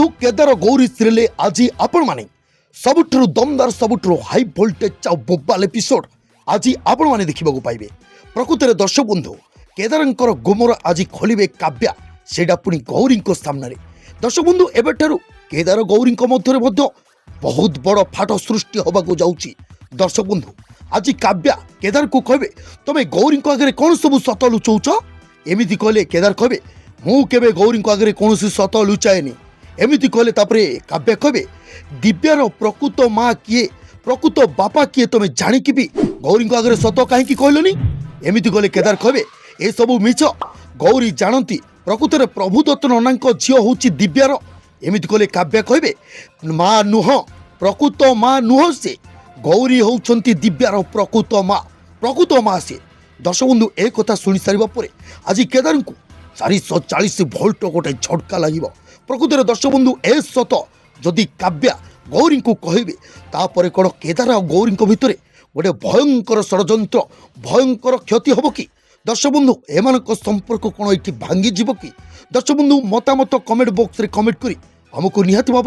बंधु केदार गौरी सिरियले आज आपण माने सबुठु दमदार सबुठु हाई भोल्टेज बोबाल एपिसोड आज आपण माने देखिबा पाइबे। प्रकृत में दर्शक बंधु केदारंकर गुमर आज खोलिबे काव्या सेडा पुनी गौरी सामने। दर्शक बंधु एबेठारु केदार गौरी मध्य बहुत बड़ फाट सृष्टि होबाकू जाउची। दर्शक बंधु आज काव्या केदार को कहबे तमे गौरी आगे कौन सब सत लुचौच। एमिति कहले केदार कहबे मु केबे गौरी आगे कौन सत लुचाएनी। एमिति कहले तापरे काव्या कहबे दिव्यार प्रकृत माँ किए प्रकृत बापा किए तमे जानिकी भी गौरी आगे सत कहीं कहलनी। एमिति कहले केदार कहबे ए सबू मिछ गौरी जानती प्रकृत में प्रभुदत्त नना झील हूँ दिव्यार। एमिति कहले काव्या कहबे माँ नुह प्रकृत माँ नुह से गौरी होउछंती दिव्यार प्रकृत माँ से। दर्शक बंधु एक कथा शुणी सारिबा परे आज केदार को 440 वोल्ट गोटे झटका लगे। प्रकृत में दर्शक बंधु ए सत जदि काव्या गौरी को कहबे तापर कौन केदार और गौरी भितर गोटे भयंकर षड्यंत्र भयंकर क्षति हम कि। दर्शक बंधु एमान संपर्क कौन ये भांगी जीव कि। दर्शक बंधु मतामत कमेंट बॉक्स रे कमेंट करी हमको निहाती भाव